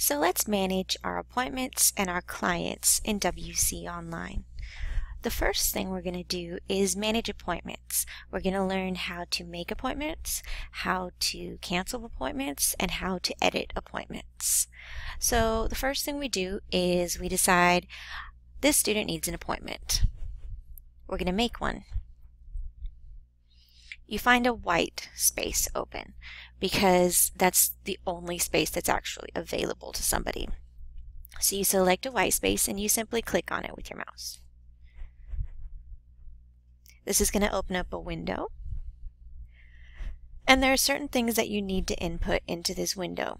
So let's manage our appointments and our clients in WC Online. The first thing we're going to do is manage appointments. We're going to learn how to make appointments, how to cancel appointments, and how to edit appointments. So the first thing we do is we decide this student needs an appointment. We're going to make one. You find a white space open because that's the only space that's actually available to somebody. So you select a white space and you simply click on it with your mouse. This is going to open up a window. And there are certain things that you need to input into this window.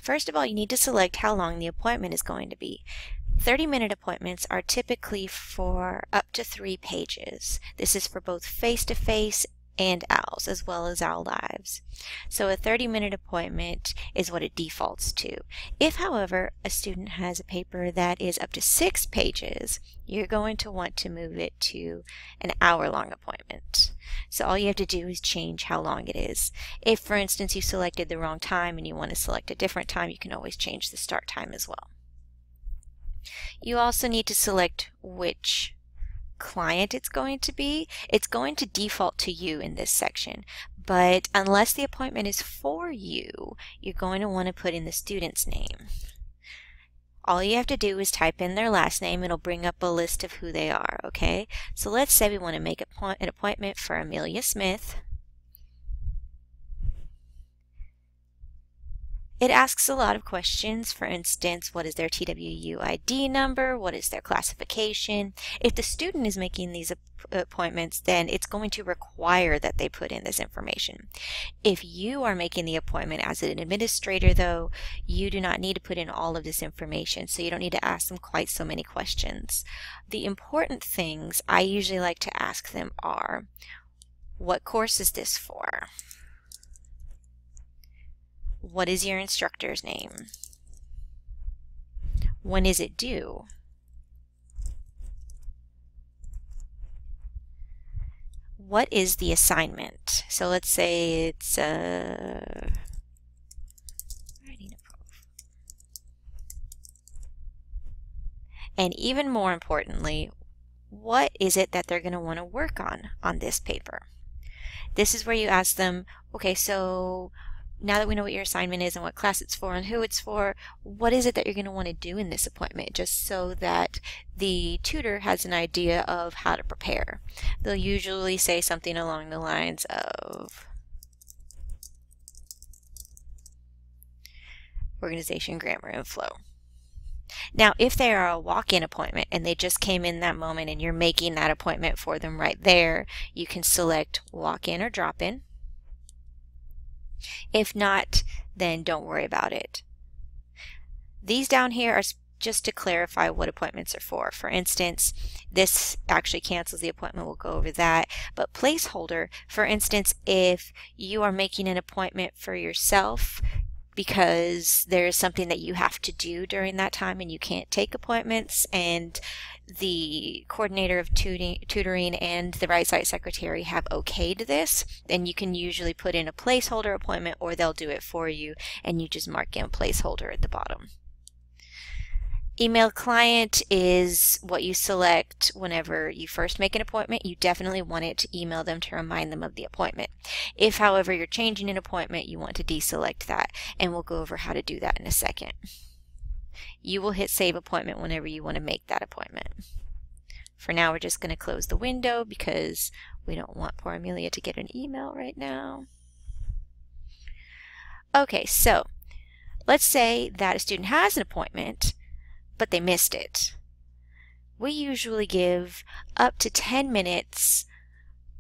First of all, you need to select how long the appointment is going to be. 30-minute appointments are typically for up to 3 pages. This is for both face-to-face and OWLs, as well as OWL Lives. So a 30-minute appointment is what it defaults to. If, however, a student has a paper that is up to 6 pages, you're going to want to move it to an hour-long appointment. So all you have to do is change how long it is. If, for instance, you selected the wrong time and you want to select a different time, you can always change the start time as well. You also need to select which client it's going to be. It's going to default to you in this section, but unless the appointment is for you, you're going to want to put in the student's name. All you have to do is type in their last name. It'll bring up a list of who they are, okay? So let's say we want to make an appointment for Amelia Smith. It asks a lot of questions. For instance, what is their TWU ID number? What is their classification? If the student is making these appointments, then it's going to require that they put in this information. If you are making the appointment as an administrator, though, you do not need to put in all of this information, so you don't need to ask them quite so many questions. The important things I usually like to ask them are, what course is this for? What is your instructor's name? When is it due? What is the assignment? So let's say it's writing a proof. And even more importantly, what is it that they're going to want to work on this paper? This is where you ask them, okay, so now that we know what your assignment is and what class it's for and who it's for, what is it that you're going to want to do in this appointment, just so that the tutor has an idea of how to prepare. They'll usually say something along the lines of organization, grammar, and flow. Now, if they are a walk-in appointment and they just came in that moment and you're making that appointment for them right there, you can select walk-in or drop-in. If not, then don't worry about it. These down here are just to clarify what appointments are for. For instance, this actually cancels the appointment. We'll go over that. But placeholder, for instance, if you are making an appointment for yourself because there is something that you have to do during that time and you can't take appointments, and the coordinator of tutoring and the right site secretary have okayed this, then you can usually put in a placeholder appointment, or they'll do it for you and you just mark in a placeholder at the bottom. Email client is what you select whenever you first make an appointment. You definitely want it to email them to remind them of the appointment. If, however, you're changing an appointment, you want to deselect that, and we'll go over how to do that in a second. You will hit save appointment whenever you want to make that appointment. For now, we're just going to close the window because we don't want poor Amelia to get an email right now. Okay, so let's say that a student has an appointment, but they missed it. We usually give up to 10 minutes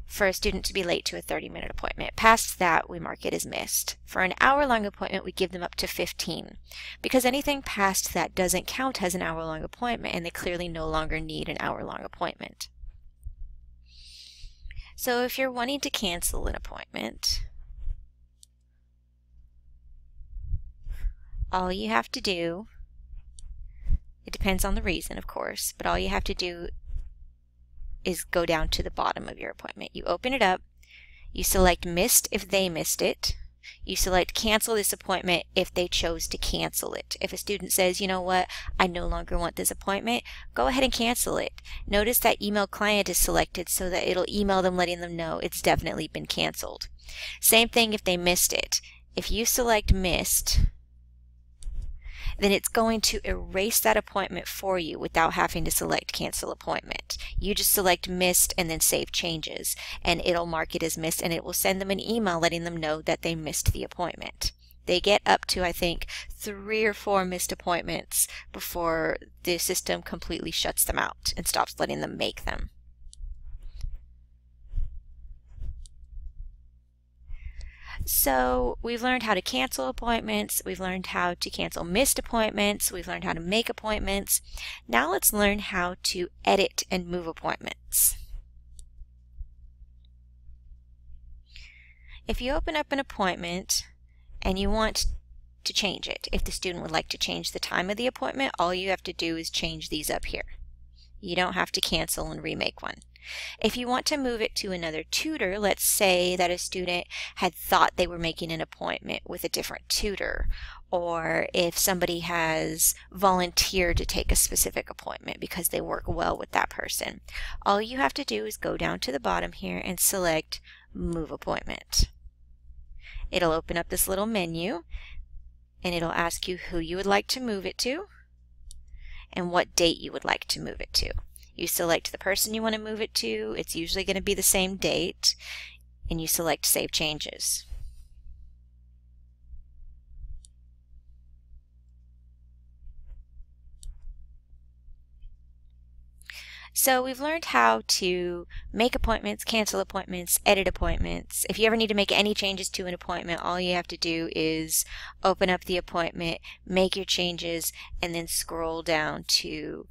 for a student to be late to a 30-minute appointment. Past that, we mark it as missed. For an hour-long appointment, we give them up to 15, because anything past that doesn't count as an hour-long appointment, and they clearly no longer need an hour-long appointment. So if you're wanting to cancel an appointment, all you have to do, it depends on the reason, of course, but all you have to do is go down to the bottom of your appointment. You open it up, you select missed if they missed it, You select cancel this appointment if they chose to cancel it. If a student says, you know what, I no longer want this appointment, go ahead and cancel it. Notice that email client is selected so that it'll email them letting them know it's definitely been canceled. Same thing if they missed it. If you select missed, then it's going to erase that appointment for you without having to select cancel appointment. You just select missed and then save changes, and it'll mark it as missed, and it will send them an email letting them know that they missed the appointment. They get up to, I think, 3 or 4 missed appointments before the system completely shuts them out and stops letting them make them. So we've learned how to cancel appointments, we've learned how to cancel missed appointments, we've learned how to make appointments. Now let's learn how to edit and move appointments. If you open up an appointment and you want to change it, if the student would like to change the time of the appointment, all you have to do is change these up here. You don't have to cancel and remake one. If you want to move it to another tutor, let's say that a student had thought they were making an appointment with a different tutor, or if somebody has volunteered to take a specific appointment because they work well with that person, all you have to do is go down to the bottom here and select Move Appointment. It'll open up this little menu and it'll ask you who you would like to move it to and what date you would like to move it to. You select the person you want to move it to. It's usually going to be the same date, and you select Save Changes. So we've learned how to make appointments, cancel appointments, edit appointments. If you ever need to make any changes to an appointment, all you have to do is open up the appointment, make your changes, and then scroll down to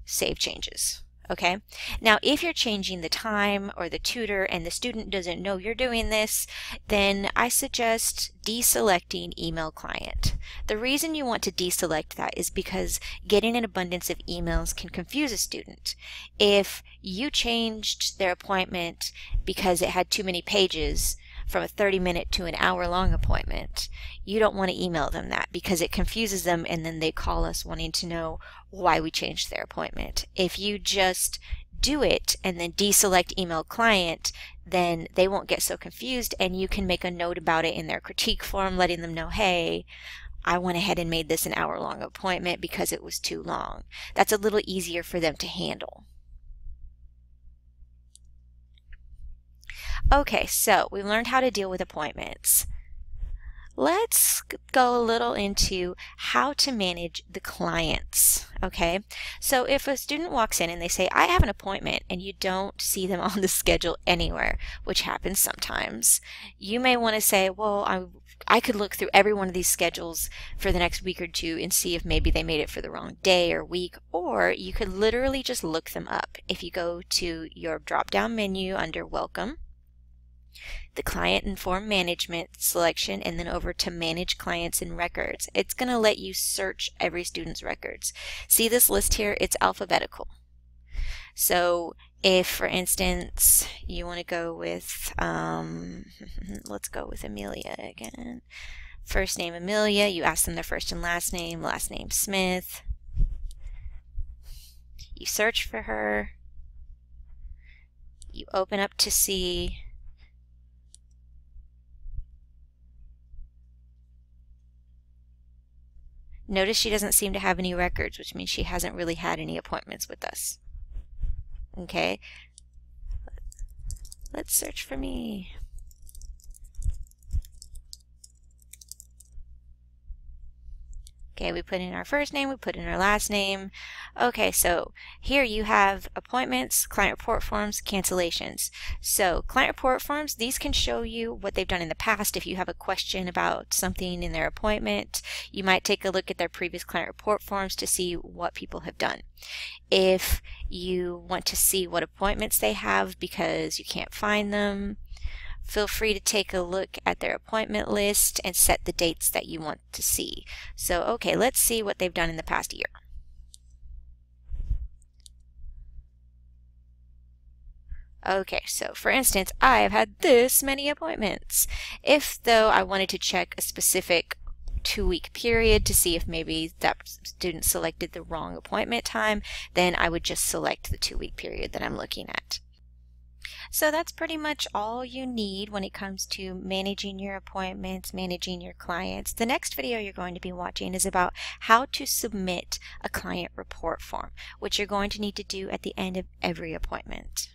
Save Changes. Okay? Now, if you're changing the time or the tutor and the student doesn't know you're doing this, then I suggest deselecting email client. The reason you want to deselect that is because getting an abundance of emails can confuse a student. If you changed their appointment because it had too many pages from a 30-minute to an hour-long appointment, you don't want to email them that because it confuses them and then they call us wanting to know why we changed their appointment. If you just do it and then deselect email client, then they won't get so confused, and you can make a note about it in their critique form letting them know, hey, I went ahead and made this an hour-long appointment because it was too long. That's a little easier for them to handle. Okay, so we learned how to deal with appointments. Let's go a little into how to manage the clients, okay? So if a student walks in and they say, I have an appointment, and you don't see them on the schedule anywhere, which happens sometimes, you may want to say, well, I could look through every one of these schedules for the next week or two and see if maybe they made it for the wrong day or week, or you could literally just look them up. If you go to your drop-down menu under Welcome, the Client and Form Management selection, and then over to Manage Clients and Records, it's going to let you search every student's records. See this list here? It's alphabetical. So if, for instance, you want to go with, let's go with Amelia again. First name Amelia, you ask them their first and last name Smith. You search for her. You open up to see. Notice she doesn't seem to have any records, which means she hasn't really had any appointments with us. Okay, let's search for me. Okay, we put in our first name, we put in our last name. Okay, so here you have appointments, client report forms, cancellations. So client report forms, these can show you what they've done in the past. If you have a question about something in their appointment, you might take a look at their previous client report forms to see what people have done. If you want to see what appointments they have because you can't find them, feel free to take a look at their appointment list and set the dates that you want to see. So, okay, let's see what they've done in the past year. Okay, so for instance, I have had this many appointments. If though I wanted to check a specific 2-week period to see if maybe that student selected the wrong appointment time, then I would just select the 2-week period that I'm looking at. So that's pretty much all you need when it comes to managing your appointments, managing your clients. The next video you're going to be watching is about how to submit a client report form, which you're going to need to do at the end of every appointment.